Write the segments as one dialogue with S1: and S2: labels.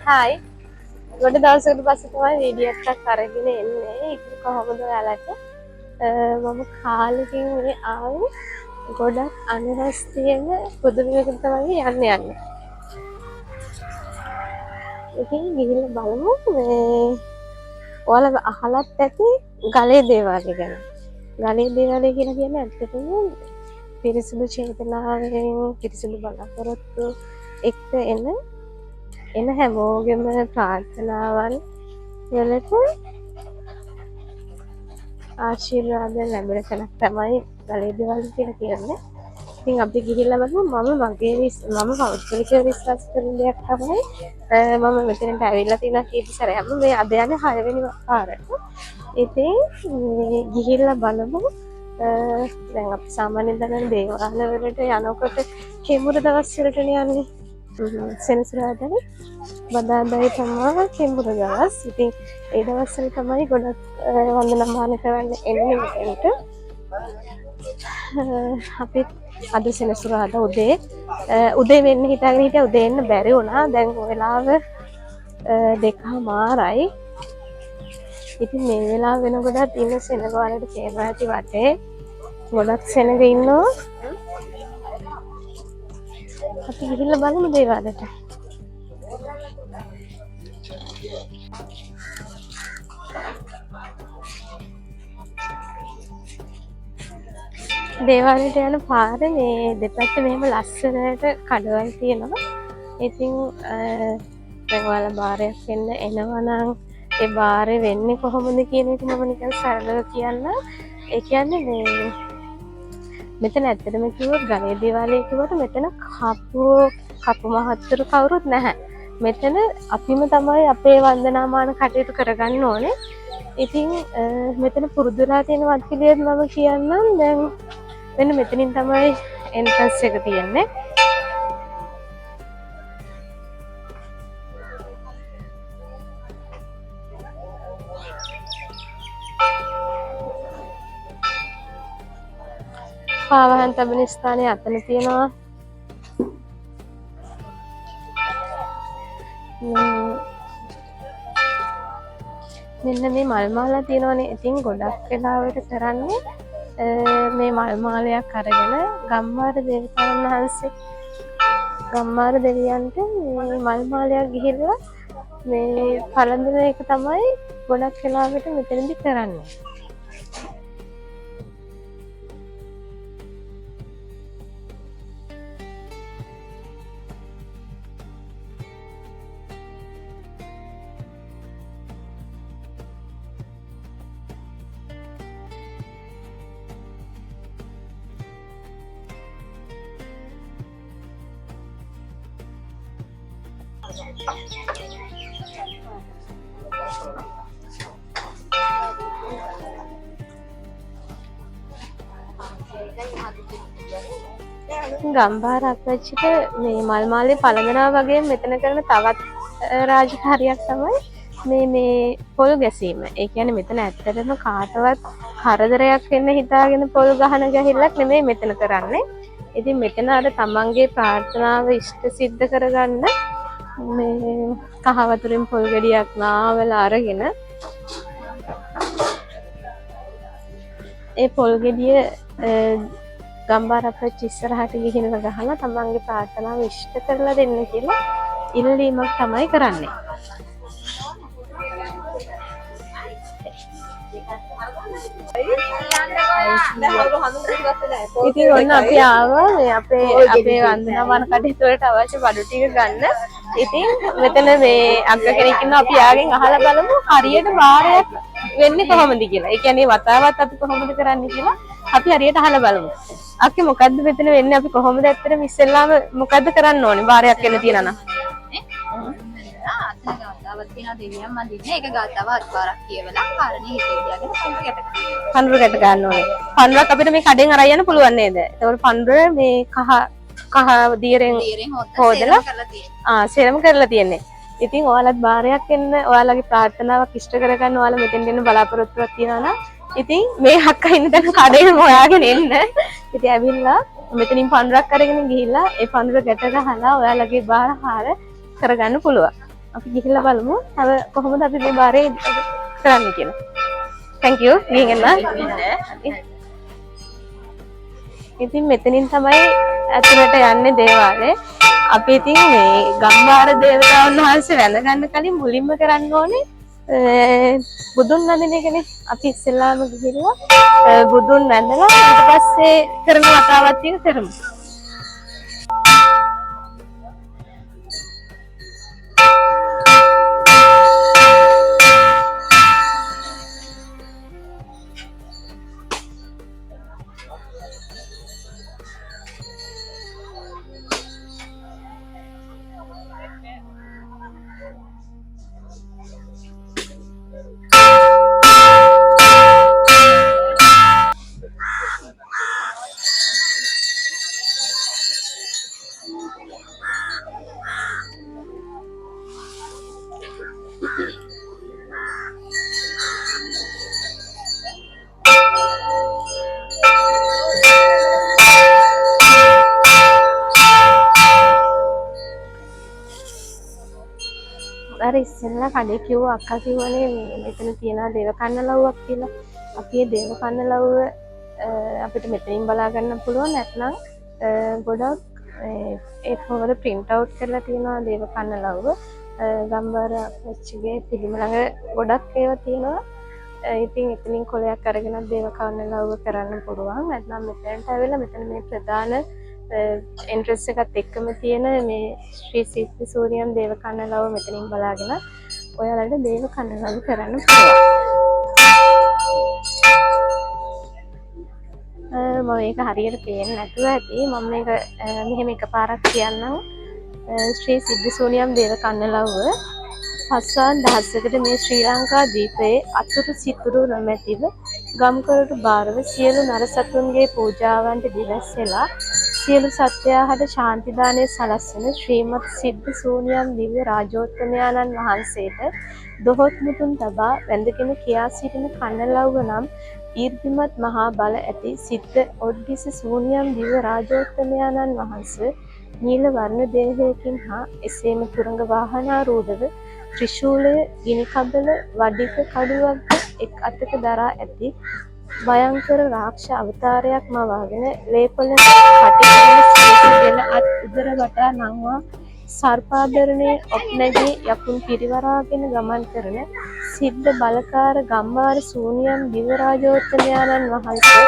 S1: Hi. ගොඩ දවසකට පස්සේ තමයි වීඩියෝ එකක් අරගෙන එන්නේ. ඒක කොහොමද ඔයාලට? මම කාලෙකින් මේ ආවේ ගොඩක් අනරස් තියෙන පුදුමයකට තමයි යන්නේ. ඉතින් ගිහිල්ලා බලමු මේ ඔයාලා අහලත් ඇති ගලේ දේවාලය ගැන. ගලේ දේවාලය කියලා කියන්නේ ඇත්තටම පිරිසිදු චේතනාවෙන් පිරිසිදු බලාපොරොත්තු එක්ක එන හැමෝගෙම ප්‍රාර්ථනාවන් වලට ආශිර්වාද ලැබෙන තැනක් තමයි ගලේ දේවාලය කියලා කියන්නේ. ඉතින් අපි ගිහිල්ලා බලමු මම පෞද්ගලිකව විශ්වාස කරන දෙයක් තමයි මම මෙතනට ඇවිල්ලා තියෙන කීප සැරයක්ම මේ අද යන්නේ 6 වෙනි පාරට. ඉතින් ගිහිල්ලා බලමු දැන් අපි සාමාන්‍යයෙන් දන්න දේවාල වලට යනකොට කෙමුර දවස් වලටනේ යන්නේ. සෙනසුරාදානේ බදාදායි තමයි කෙමුර දවස්. ඉතින් ඒ දවස්වල තමයි ගොඩක් වන්දනාමාන කරන්න එන්නේ මෙතනට. අපි අද සෙනසුරාදා උදේ වෙන්න හිතාගෙන හිටියා උදේ එන්න බැරි වුණා. දැන් වෙලාව 2:00යි. ඉතින් මේ වෙලාව වෙනකොට ඉන්න සෙනග වලට තේරෙනවා ඇති වටේ ගොඩක් සෙනග ඉන්නවා. අපි ගිහිල්ලා බලමු දේවාලයට. දේවාලයට යන පාර මේ දෙපැත්තේ මෙහෙම ලස්සනට කඩවල් තියෙනවා. ඉතින් දැන් ඔයාලා බාරයක් එනවා නම් ඒ බාරේ වෙන්නේ කොහොමද කියන එක මම නිකන් සරලව කියන්න. ඒ කියන්නේ මේ මෙතන ඇත්තටම කිව්වොත් ගලේ දේවාලය කිව්වට මෙතන කපු මහත්තරු කවුරුත් නැහැ. මෙතන අපිම තමයි අපේ වන්දනාමාන කටයුතු කරගන්න ඕනේ. ඉතින් මෙතන පුරුදුලා තියෙන වත් පිළිවෙත් මම කියන්නම්. දැන් මෙන්න මෙතනින් තමයි එන්ට්‍රන්ස් එක තියෙන්නේ. පාවහන් තබන ස්ථානය අතන තියෙනවා. මෙන්න මේ මල් මාලා තියෙනවානේ. ඉතින් ගොඩක් වෙලාවට කරන්නේ මේ මල් මාලයක් අරගෙන ගම්මාර දේවතාවුන් වහන්සේ ගම්මාර දෙවියන්ට මේ මල් මාලයක් ගිහිල්ලා මේ පළඳින එක තමයි ගොඩක් වෙලාවට මෙතනදි කරන්නේ. ගම්බාර අපච්චිට මේ මල් මාලේ පළඳනවා වගේ මෙතන කරන තවත් රාජකාරියක් තමයි මේ පොල් ගැසීම. ඒ කියන්නේ මෙතන ඇත්තටම කාටවත් කරදරයක් වෙන්න හිතාගෙන පොල් ගහන ගහිල්ලක් නෙමෙයි මෙතන කරන්නේ. ඉතින් මෙතන අර තමන්ගේ ප්‍රාර්ථනාව ඉෂ්ට සිද්ධ කරගන්න මේ කහ වතුරෙන් පොල් ගෙඩියක් නාවලා අරගෙන ඒ පොල් ගෙඩිය ගම්බාර අපච්චි ඉස්සරහට ගිහිනලා ගහලා තමන්ගේ ප්‍රාර්ථනාව ඉෂ්ට කරලා දෙන්න කියලා ඉල්ලීමක් තමයි කරන්නේ. ඉතින් ඔන්න අපි ආවා මේ අපේ වන්දනාමාන කටයුතු වලට අවශ්‍ය බඩු ටික ගන්න. ඉතින් මෙතන මේ අග්ග කෙනෙක් ඉන්නවා. අපි ආගෙන් අහලා බලමු හරියට බාරයක් වෙන්නේ කොහොමද කියලා. ඒ කියන්නේ වතාවත් අපි කොහොමද කරන්නේ කියලා අපි හරියට අහලා බලමු. අක්කේ මොකද්ද මෙතන වෙන්නේ? අපි කොහොමද ඇත්තටම ඉස්සෙල්ලාම මොකද්ද කරන්න ඕනේ බාරයක් එන්න තියනා නම්?
S2: අතන ගාතාවක් තියෙනවා දෙවියන් මන්දින්නේ. ඒක ගාතාව අත්පාරක් කියවලා කාරණේ හිතේ තියාගෙන පඳුර ගැට ගන්න ඕනේ. පඳුරක් අපිට මේ කඩෙන් අරන් යන්න පුළුවන් නේද? ඒතකොට පඳුර මේ කහ දියරෙන් හොදලා සෙරම කරලා තියෙන්නේ. ඉතින් ඔයාලත් බාරයක් එන්න ඔයාලගේ ප්‍රාර්ථනාවක් ඉෂ්ට කරගන්න ඔයාලා මෙතෙන් දෙන්න බලාපොරොත්තුවක් තියනවා නම් ඉතින් මේ අක්කා ඉන්න තැන කඩේම හොයාගෙන එන්න. ඉතින් ඇවිල්ලා මෙතනින් පඳුරක් අරගෙන ගිහිල්ලා ඒ පඳුර ගැට ගහලා ඔයාලගේ බාර හාර කරගන්න පුළුවන්.
S1: අපි ගිහිල්ලා බලමු තව කොහොමද අපි මේ බාරේ කරන්නේ කියලා. Thank you. ගිහින් එන්න. ඉතින් මෙතනින් තමයි ඇතුළට යන්නේ දේවාලේ. අපි ඉතින් මේ ගම්බාර දේවතාවුන් වහන්සේ වැඳගන්න කලින් මුලින්ම කරන්න ඕනේ බුදුන් වඳින එකනේ. අපි ඉස්සෙල්ලාම ගිහිල්ලා බුදුන් වැඳලා ඊට පස්සේ කරන වතාවත් ටික කරමු. අර ඉස්සෙල්ලා කඩේ කිව්වා අක්කා කිව්වනේ මේ මෙතන තියෙන දේව කන්නලව්වක් කියලා. අපි ඒ දේව කන්නලව්ව අපිට මෙතනින් බලා ගන්න පුළුවන්. නැත්නම් ගොඩක් ඒ පොවල print out කරලා තියෙනවා දේව කන්නලව්ව. ගම්බාර අපච්චිගේ පිළිම ළඟ ගොඩක් ඒවා තියෙනවා. ඉතින් එතනින් කොලයක් අරගෙන දේව කන්නලව්ව කරන්න පුළුවන්. නැත්නම් මෙතනට ඇවිල්ලා මෙතන මේ ප්‍රධාන එන්ට්‍රන්ස් එකත් එක්කම තියෙන මේ ශ්‍රී සිද්ධි සූරියම් දේව කන්නලව මෙතනින් බලාගෙන ඔයාලට දේව කන්නලව කරන්න පුළුවන්. මම මේක හරියට පේන්නේ නැතුව ඇති. මම මේක මෙහෙම එකපාරක් කියන්නම්. ශ්‍රී සිද්ධි සූරියම් දේව කන්නලව පස්වන් දහසකට මේ ශ්‍රී ලංකා දීපයේ අතුරු සිතුරු නොමැතිව ගම්කරට බාරව සියලු නරසතුන්ගේ පූජාවන්ට දිවැස්සෙලා සියලු සත්වයාහට ශාන්තිදානය සලස්වන ශ්‍රීමත් සිද්ධි සූනියම් දිව්‍ය රාජෝත්තමයාණන් වහන්සේට දොහොත් මුතුන් තබා වැඳගෙන කියා සිටින කන්නලව්ව නම් ඊර්තිමත් මහා බල ඇති සිද්ධ ඔඩ්ඩිස සූනියම් දිව්‍ය රාජෝත්තමයාණන් වහන්සේ නීල වර්ණ දේහයකින් හා එසේම තුරංග වාහනාරූඪව ත්‍රිශූලය ගිනි කබල වඩික කඩුවක්ද එක් අතක දරා ඇති භයංකර රාක්ෂ අවතාරයක් මවාගෙන ලේපොළ කටිකරන සියසුගෙන අත් උදර වටා නංවා සර්පාභරණයේ ඔප් නැගී යකුන් පිරිවරාගෙන ගමන් කරන සිද්ධ බලකාර ගම්බාර සූනියම් දිව්‍ය රාජෝත්තමයාණන් වහන්සේ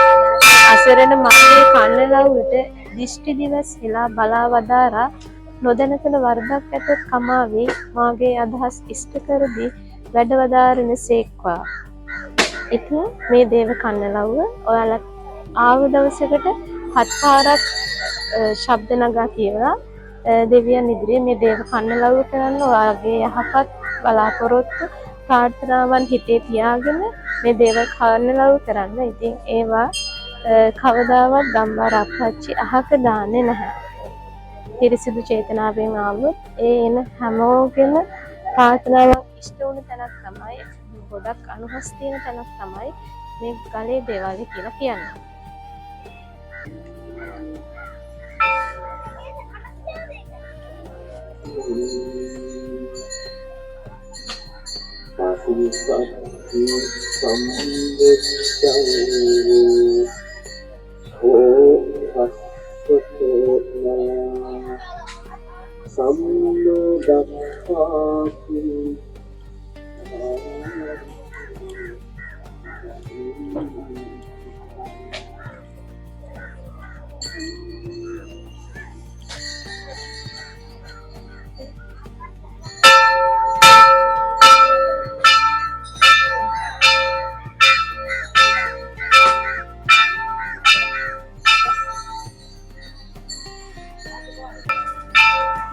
S1: අසරණ මගේ කන්නලව්වට දිෂ්ටි දිවස් හෙලා බලා වදාරා නොදැන කළ වරදක් ඇතොත් කමාවේ මාගේ අදහස් ඉෂ්ට කර දී වැඩ වදාරන සේක්වා. ඉතින් මේ දේව කන්නලව්ව ඔයාලා ආව දවසකට 7 පාරක් ශබ්ද නගා කියලා දෙවියන් ඉදිරියේ මේ දේව කන්නලව්ව කරන්න ඔයාලගේ යහපත් බලාපොරොත්තු ප්‍රාර්ථනාවන් හිතේ තියාගෙන මේ දේව කන්නලව්ව කරන්න. ඉතින් ඒවා කවදාවත් ගම්බාර අප්පච්චි අහක දාන්නේ නැහැ. පිරිසිදු චේතනාවෙන් ආවොත් ඒ එන හැමෝගෙම ප්‍රාර්ථනාවක් ඉෂ්ට වුණ තැනක් තමයි ගොඩක් අනුහස් තියෙන තැනක් තමයි මේ ගලේ දේවාලය කියලා කියන්නේ.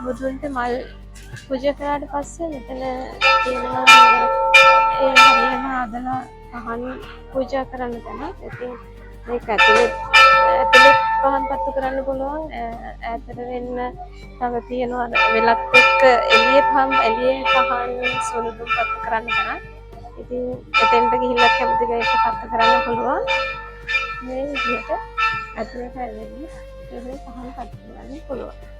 S1: බුදුන්ට මල් පූජා කරාට පස්සේ මෙතන තියෙනවා ඒ හරියම හදලා පහන් පූජා කරන්න තමයි. ඉතින් මේක ඇතුලේ පහන් පත්තු කරන්න පුළුවන්. ඈතට වෙන්න තව තියෙනවා වෙලක් එක්ක එළියේ පහන් සොළුදුම් පත්තු කරන්න තමයි. ඉතින් එතෙන්ට ගිහිල්ලා කැමති කෙනෙක් පත්තු කරන්න පුළුවන්. මේ විදිහට ඇතුලේ හැරෙන්න ඒ පහන් පත්තු කරන්න පුළුවන්.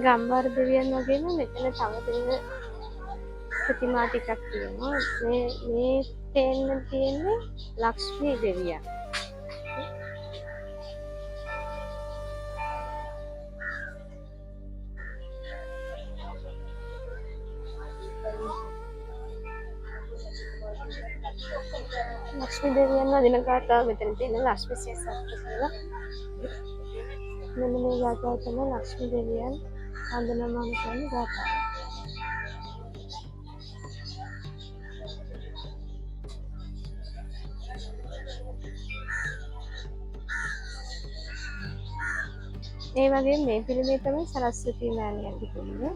S1: ගම්බාර දෙවියන් වගේම මෙතන තව දෙවියන් ප්‍රතිමා ටිකක් තියෙනවා. මේ තේන්න තියෙන්නේ ලක්ෂ්මී දෙවියන්. ලක්ෂ්මී දෙවියන් වදින ගාථාව මෙතන තියෙන ලක්ෂ්මී සේසත්‍ර කියලා. මෙන්න මේ ගාථාව තමයි ලක්ෂ්මී දෙවියන් වන්දනාමාන කරන ගාථාව. ඒ වගේ මේ පිළිමේ තමයි සරස්වතී මෑණියන්ගේ පිළිම.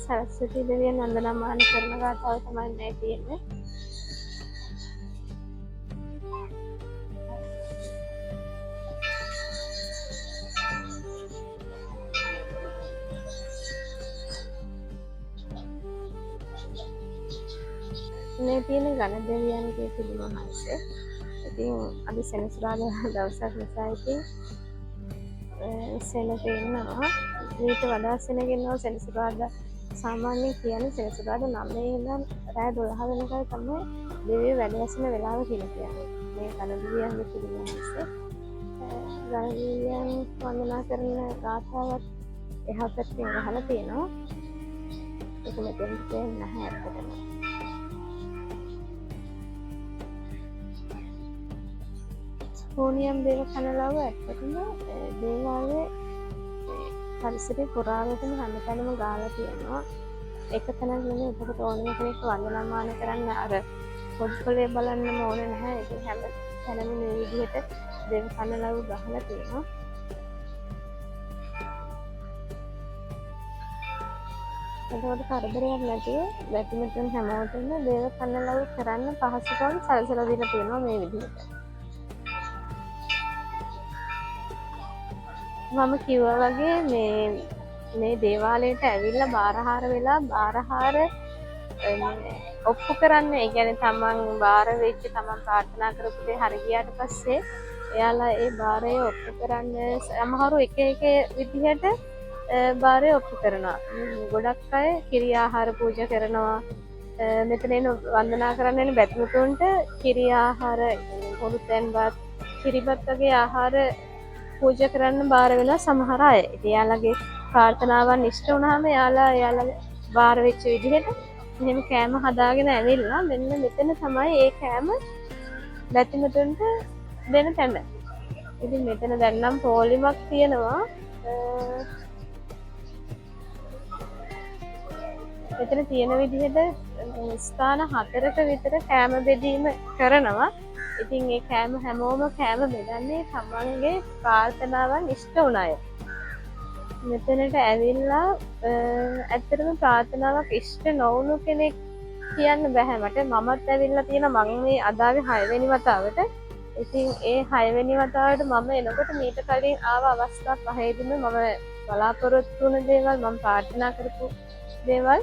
S1: සරස්වතී දෙවියන් වන්දනාමාන කරන ගාථාව තමයි මේ තියෙන්නේ. මේ තියෙන ගණ දෙවියන්ගේ පිළිම හයිසේ. ඉතින් අද සෙනසුරාදා දවසක් නිසා ඉතින් සෙන පේනවා. ඊට වඩා සෙන ගෙනවා සෙනසුරාදා සාමාන්‍යයෙන් කියන්නේ සෙනසුරාදා 9 ඉඳන් රාත්‍රී 12 වෙනකල් තමයි දෙවියෝ වැඩ ඇසෙන වෙලාව කියලා කියන්නේ. මේ ගණ දෙවියන්ගේ පිළිම හයිසේ. ගණ දෙවියන් වන්දනා කරන ගාථාවත් එහා පැත්තෙන් අහලා තියෙනවා. ඒක මෙතෙන් දෙන්නේ නැහැ අපිටම. හෝනියම් දේව කනලාව ඇත්තටම දේවාලයේ පරිසරේ පුරාවටම හැමතැනම ගාලා තියෙනවා. එක තැනක් නෙමෙයි. ඒකට ඕනම කෙනෙක් වන්දනාමාන කරන්න අර පොත්වලේ බලන්නම ඕනේ නැහැ. ඒක හැම තැනම මේ විදිහට දේව කනලාව ගහලා තියෙනවා. ඒකට කරදරයක් නැතුව වැටිමතුන් හැමෝටම දේව කනලාව කරන්න පහසුකම් සැලසලා දීලා තියෙනවා මේ විදිහට. මම කිව්වා වගේ මේ දේවාලයට ඇවිල්ලා බාරහාර වෙලා බාරහාර ඔප්පු කරන්න. ඒ කියන්නේ තමන් බාර වෙච්ච තමන් ප්‍රාර්ථනා කරපු දේ හරි ගියාට පස්සේ එයාලා ඒ බාරය ඔප්පු කරන්න සමහරව එක එක විදිහට බාරය ඔප්පු කරනවා. ගොඩක් අය කිරි ආහාර පූජා කරනවා. මෙතන එන වන්දනා කරන්න එන බැතිමතුන්ට කිරි ආහාර පොරුතෙන්වත් කිරිබත් වගේ ආහාර පූජා කරන්න බාර වෙලා සමහර අය. ඉතින් එයාලගේ ප්‍රාර්ථනාවන් ඉෂ්ට වුණාම එයාලා බාර වෙච්ච විදිහට එහෙම කෑම හදාගෙන ඇවිල්ලා මෙන්න මෙතන තමයි ඒ කෑම බැතිමතුන්ට දෙන තැන. ඉතින් මෙතන දැන් නම් පොලිමක් තියෙනවා. මෙතන තියෙන විදිහට ස්ථාන 4ක විතර කෑම බෙදීම කරනවා. ඉතින් ඒ කෑම හැමෝම කෑම බෙදන්නේ තමන්ගේ ප්‍රාර්ථනාවන් ඉෂ්ට වුණ අය. මෙතනට ඇවිල්ලා ඇත්තටම ප්‍රාර්ථනාවක් ඉෂ්ට නොවුණු කෙනෙක් කියන්න බැහැ මට. මමත් ඇවිල්ලා තියෙන මං මේ අදාවේ 6 වෙනි වතාවට. ඉතින් ඒ 6 වෙනි වතාවට මම එනකොට මීට කලින් ආව අවස්ථා පහේදීම මම බලාපොරොත්තු වුණ දේවල් මම ප්‍රාර්ථනා කරපු දේවල්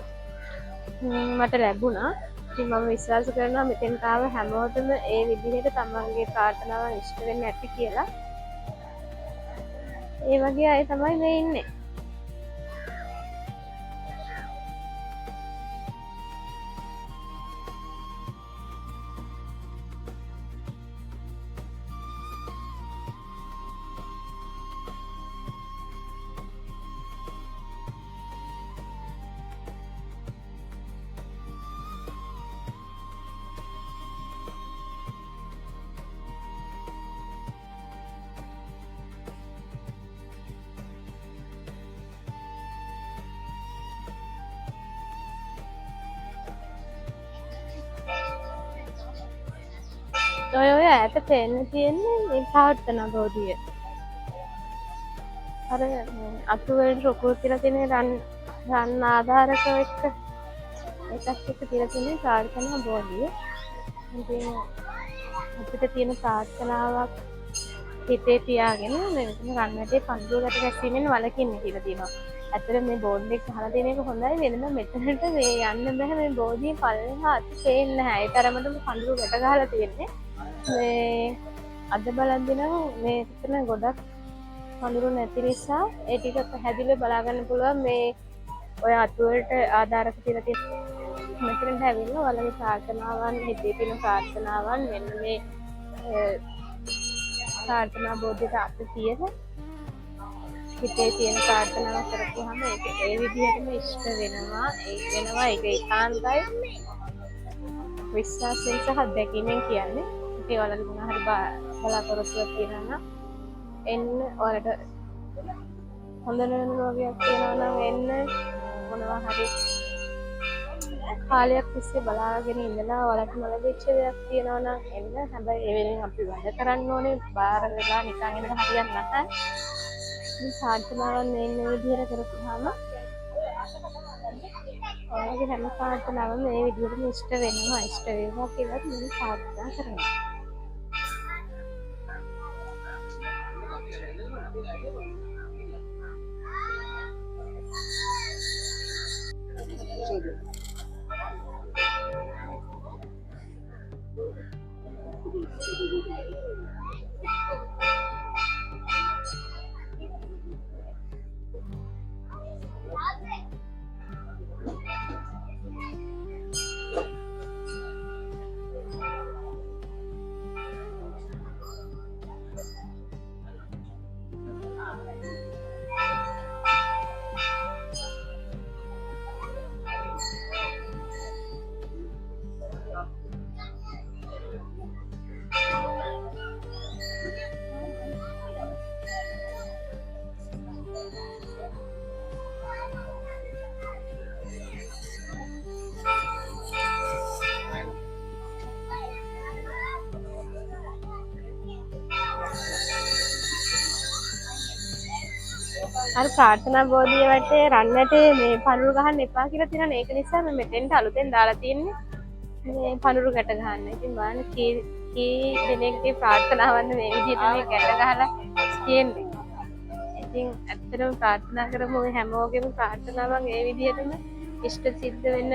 S1: මට ලැබුණා. ඉතින් මම විශ්වාස කරනවා මෙතෙන්ට ආව හැමෝටම ඒ විදිහට තමන්ගේ ප්‍රාර්ථනාවන් ඉෂ්ට වෙන්න ඇති කියලා. ඒ වගේ අය තමයි මේ ඉන්නේ. ඔය ඈත පේන්න තියෙන්නේ මේ ප්‍රාර්ථනා බෝධිය. අර අතුවලට රුකුල් තියලා තියෙන රන් ආධාරක එක්ක එකක් එක්ක තියලා තියෙන ප්‍රාර්ථනා බෝධිය. ඉතින් අපිට තියෙන ප්‍රාර්ථනාවක් හිතේ තියාගෙන මෙතන රන්වැටේ පඳුරකට ගැසීමෙන් වළකින්න කියලා තියෙනවා. ඇත්තට මේ බෝඩ් එක ගහලා තියෙන එක හොඳයි. වෙනම මෙතනට මේ යන්න බෑ. මේ බෝධිය පල්ලෙහා අත පේන්නේ නැහැ. ඒ තරමටම පඳුර ගැට ගහලා තියෙන්නේ. මේ අද බලද්දි නම් මේ එතන ගොඩක් පඳුරු නැති නිසා ඒ ටික පැහැදිලිව බලා ගන්න පුළුවන්. මේ ඔය අතුවලට ආධාරක තියලා තියෙන මෙතනට ඇවිල්ලා ඔයාලගේ ප්‍රාර්ථනාවන් හිතේ තියෙන ප්‍රාර්ථනාවන් මෙන්න මේ ප්‍රාර්ථනා බෝධියට අත තියලා හිතේ තියෙන ප්‍රාර්ථනාව කරපුවාම ඒක ඒ විදිහටම ඉෂ්ට වෙනවා. ඒක ඒකාන්තයි විශ්වාසයෙන් සහ දැකීමෙන් කියන්නේ. ඒ ඔයාලගේ මොන හරි බලාපොරොත්තුවක් තියෙනවා නම් එන්න. ඔයාලට හොඳ නරෝගයක් තියෙනවා නම් එන්න. මොනවා හරි කාලයක් තිස්සේ බලාගෙන ඉඳලා ඔයාලට නොලැබිච්ච දෙයක් තියෙනවා නම් එන්න. හැබැයි ඒ වෙලෙන් අපි වැඩ කරන්න ඕනේ. බාර වෙලා නිකන් ඉඳලා හරියන්නේ නැහැ. මේ ප්‍රාර්ථනාවන් මේ විදිහට කරපුවාම ඔයාලගේ හැම ප්‍රාර්ථනාවම මේ විදිහටම ඉෂ්ට වෙනවා. ඉෂ්ට වේවා කියලා මම ප්‍රාර්ථනා කරනවා. අර ප්‍රාර්ථනා බෝධිය වටේ රන්වැටේ මේ පඳුරු ගහන්න එපා කියලා තියෙනවා. ඒක නිසා මම මෙතෙන්ට අලුතෙන් දාලා තියෙන්නේ මේ පඳුරු ගැට ගහන්න. ඉතින් බලන්න කී දෙනෙක්ගේ ප්‍රාර්ථනාවන් මේ විදිහට මේ ගැට ගහලා තියෙන්නේ. ඉතින් ඇත්තටම ප්‍රාර්ථනා කරමු හැමෝගෙම ප්‍රාර්ථනාවන් ඒ විදිහටම ඉෂ්ට සිද්ධ වෙන්න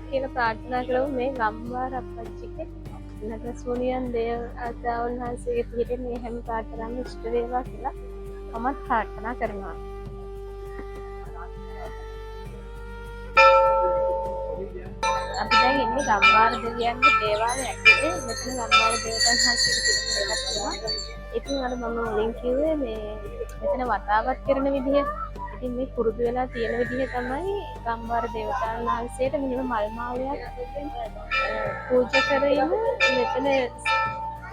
S1: කියලා ප්‍රාර්ථනා කරමු. මේ ගම්වාර අපච්චිගේ නගසෝනියන් දේවතාවුන් වහන්සේගේ පිහිටෙන් මේ හැම ප්‍රාර්ථනාවම ඉෂ්ට වේවා කියලා මමත් ප්‍රාර්ථනා කරනවා. අපි දැන් ඉන්නේ ගම්වාර දෙවියන්ගේ දේවාලය ඇතුලේ. මෙතන ගම්වාර දේවතාවුන් වහන්සේගේ පිළිම දෙකක් තියෙනවා. ඉතින් අර මම මුලින් කිව්වේ මේ මෙතන වතාවත් කරන විදිහ. ඉතින් මේ පුරුදු වෙලා තියෙන විදිහ තමයි ගම්වාර දේවතාවුන් වහන්සේට මෙහෙම මල් මාලයක් පූජා කරගෙන මෙතන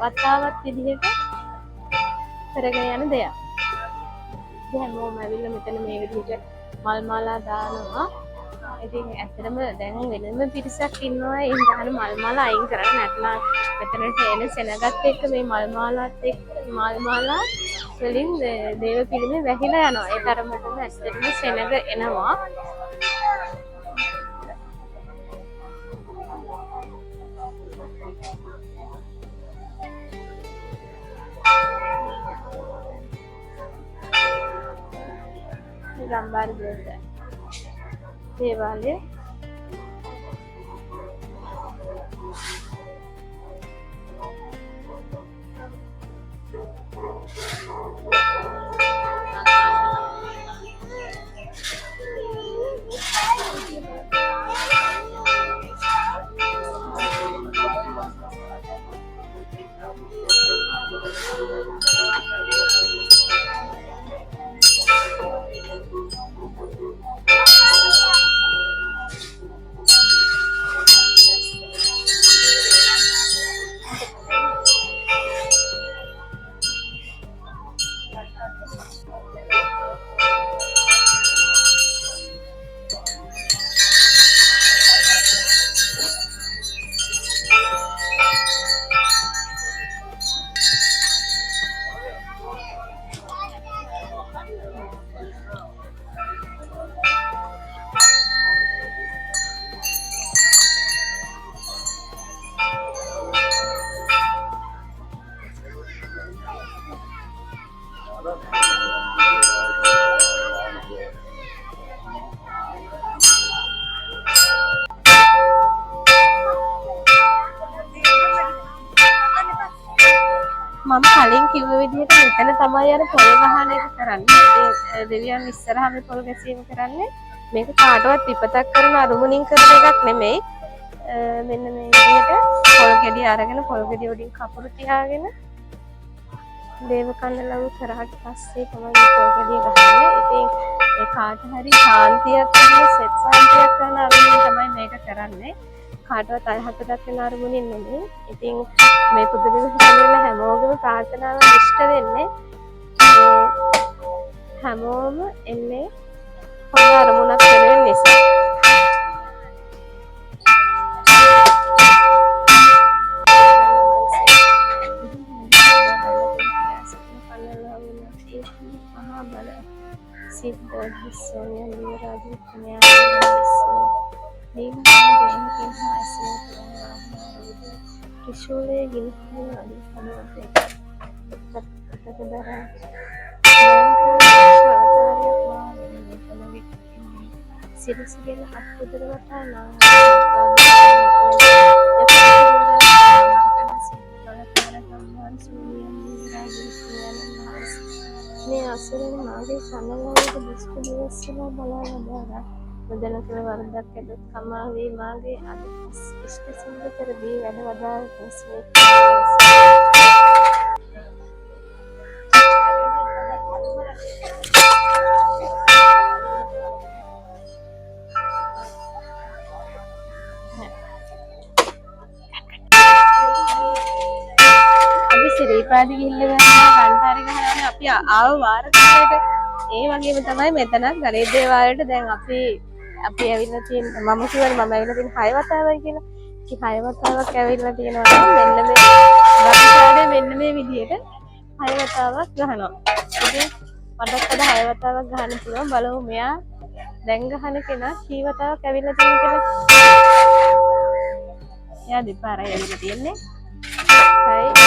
S1: වතාවත් විදිහට කරගෙන යන දෙයක්. හැමෝම ඇවිල්ලා මෙතන මේ විදිහට මල් මාලා දානවා. ඉතින් ඇත්තටම දැන් වෙනම පිරිසක් ඉන්නවා ඒ දාන මල් මාලා අයින් කරන්න නැත්නම් මෙතනට එන සෙනගත් එක්ක මේ මල් මාලාත් එක්ක මල් මාලා වලින් දේව පිළිමේ වැහිලා යනවා. ඒ තරමටම ඇත්තටම සෙනග එනවා. ගම්බාර දේවාලය මම කලින් කිව්ව විදිහට මෙතන තමයි අර පොල් ගහන එක කරන්නේ. ඒ දෙවියන් ඉස්සරහම පොල් ගැසීම කරන්නේ. මේක කාටවත් විපතක් කරන අරුමුණින් කරන එකක් නෙමෙයි. මෙන්න මේ විදිහට පොල් ගෙඩි අරගෙන පොල් ගෙඩි උඩින් කපුරු තියාගෙන දේව කන්දලව කරාට පස්සේ තමයි පොල් ගෙඩිය ගහන්නේ. ඉතින් ඒ කාට හරි ශාන්තියක් වෙන සෙත් ශාන්තියක් කරන අරුමුණින් තමයි මේක කරන්නේ. කාටවත් අයහපතක් වෙන අරමුණින් නෙමෙයි. ඉතින් මේ පුදුම හිතෙන හැමෝගම ප්‍රාර්ථනාව ඉෂ්ට වෙන්නේ හැමෝම එන්නේ හොඳ අරමුණක් වෙන නිසා. සිද්ධ සෝනිය නිරාජි Trishule gilhu adipanote tatadara sirisigela atpudurawatana මේ අසරණ මාගේ සනලවක දුෂ්ට දිවස්සලා බලා ලබාලා මුදල කළ වරදක් ඇතත් කමා වේ මාගේ අද ඉෂ්ට සිද්ධ කර දී වැඩ වදා ප්‍රශ්නේ අපි සිරීපාදි ගිහිල්ලා ගන්නවා කන්ටාරි ගහනවානේ අපි ආව වාරකයට ඒ වගේම තමයි මෙතන ගණේශ දේවාලයට දැන් අපි ඇවිල්ලා තියෙන මම කියවනේ මම ඇවිල්ලා තියෙන 6 වතාවයි කියලා. ඉතින් 6 වතාවක් ඇවිල්ලා තියෙනවා නම් මෙන්න මේ වර්ෂාවේ මෙන්න මේ විදිහට 6 වතාවක් ගහනවා. ඉතින් මටත් අද 6 වතාවක් ගහන්න පුළුවන්. බලමු මෙයා දැන් ගහන කෙනා කී වතාවක් ඇවිල්ලා තියෙන කියලා. එයා දෙපාරයි ඇවිල්ලා තියෙන්නේ. 6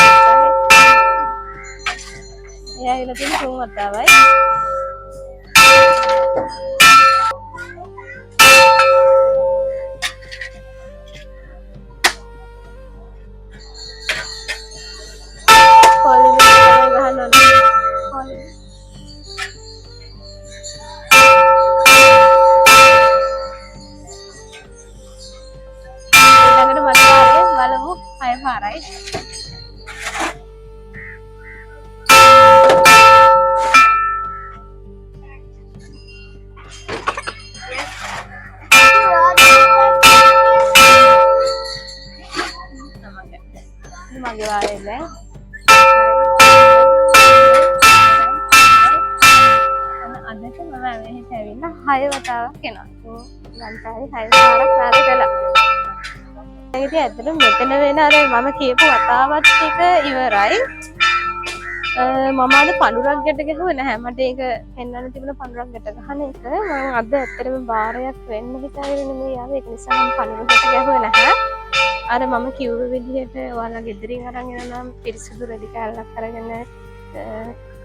S1: එයා ඇවිල්ලා තියෙන 3 වතාවයි. මගේ වාරේ දැන් අදට මම මෙහෙට ඇවිල්ලා 6 වතාවක් එනවා. ලංකාවේ 6 පාරක් නාද කළා. ඉතින් ඇත්තටම මෙතන වෙන අර මම කියපු වතාවත් ටික ඉවරයි. මම අද පඳුරක් ගැට ගැහුවේ නැහැ. මට ඒක පෙන්වන්න තිබුණ පඳුරක් ගැට ගහන එක. මම අද ඇත්තටම බාරයක් වෙන්න හිතාගෙන නෙමෙයි ආවේ. ඒක නිසා මම පඳුර ගැට ගැහුවේ නැහැ. අර මම කිව්ව විදිහට ඔයාලා ගෙදරින් අරන් එනනම් පිරිසිදු රෙදි කෑල්ලක් අරගෙන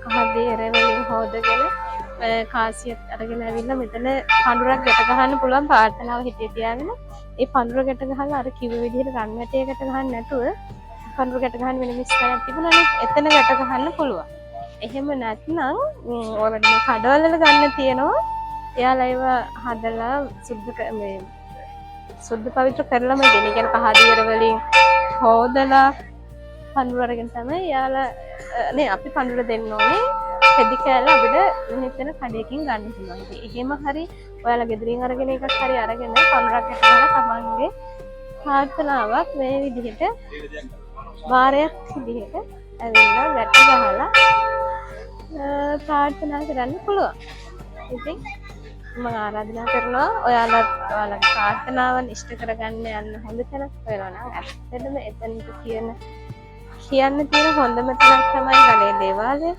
S1: කහදේ රෙවලින් හොදගෙන කාසියක් අරගෙන ඇවිල්ලා මෙතන පඳුරක් ගැට ගහන්න පුළුවන් ප්‍රාර්ථනාව හිතේ තියාගෙන ඒ පඳුර ගැට ගහලා අර කිව්ව විදිහට රන් වැටයකට ගහන්න නැතුව පඳුර ගැට ගහන්න වෙන විස්තරයක් තිබුණානේ එතන ගැට ගහන්න පුළුවන්. එහෙම නැත්නම් ඔයාලට මේ කඩවල වල ගන්න තියෙනවා. එයාලා ඒව හදලා සුද්ධ පවිත්‍ර කරලාම දෙන. ඒ කියන්නේ කහදියර වලින් හොදලා පඳුර අරගෙන තමයි එයාලා නේ අපි පඳුර දෙන්න ඕනේ. රෙදි කෑල්ල අපිට මෙතන කඩේකින් ගන්න පුළුවන්. එහෙම හරි ඔයාලා ගෙදරින් අරගෙන එකක් හරි අරගෙන පඳුරක් ගහලා තමන්ගේ ප්‍රාර්ථනාවක් මේ විදිහට වාරයක් විදිහට ඇවිල්ලා ගැට ගහලා ප්‍රාර්ථනා කරන්න පුළුවන්. ඉතින් මම ආරාධනා කරනවා ඔයාලගේ ප්‍රාර්ථනාවන් ඉෂ්ට කරගන්න යන්න හොඳ තැනක් වෙනවා නම් ඇත්තටම එතනට කියන්න තියෙන හොඳම තැනක් තමයි ගලේ දේවාලය.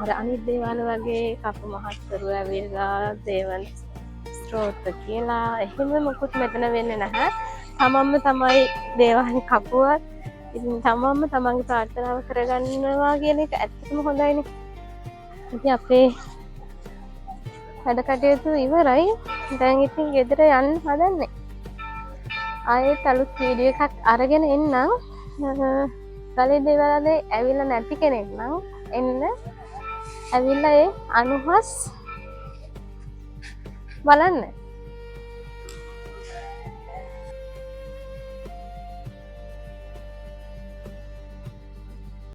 S1: අර අනිත් දේවාල වගේ කපු මහත්වරු ඇවිල්ලා දේවල් ස්තෝත්‍ර කියලා එහෙම මොකුත් මෙතන වෙන්නේ නැහැ. තමන්ම තමයි දේවාල කපුවත්. ඉතින් තමන්ම තමන්ගේ ප්‍රාර්ථනාව කරගන්නවා කියන එක ඇත්තටම හොඳයිනේ. ඉතින් අපේ වැඩ කටයුතු ඉවරයි. දැන් ඉතින් ගෙදර යන්න හදන්නේ. ආයෙත් අලුත් වීඩියෝ එකක් අරගෙන එන්නම්. ගලේ දේවාලේ ඇවිල්ලා නැති කෙනෙක් නම් එන්න. ඇවිල්ලා ඒ අනුහස් බලන්න.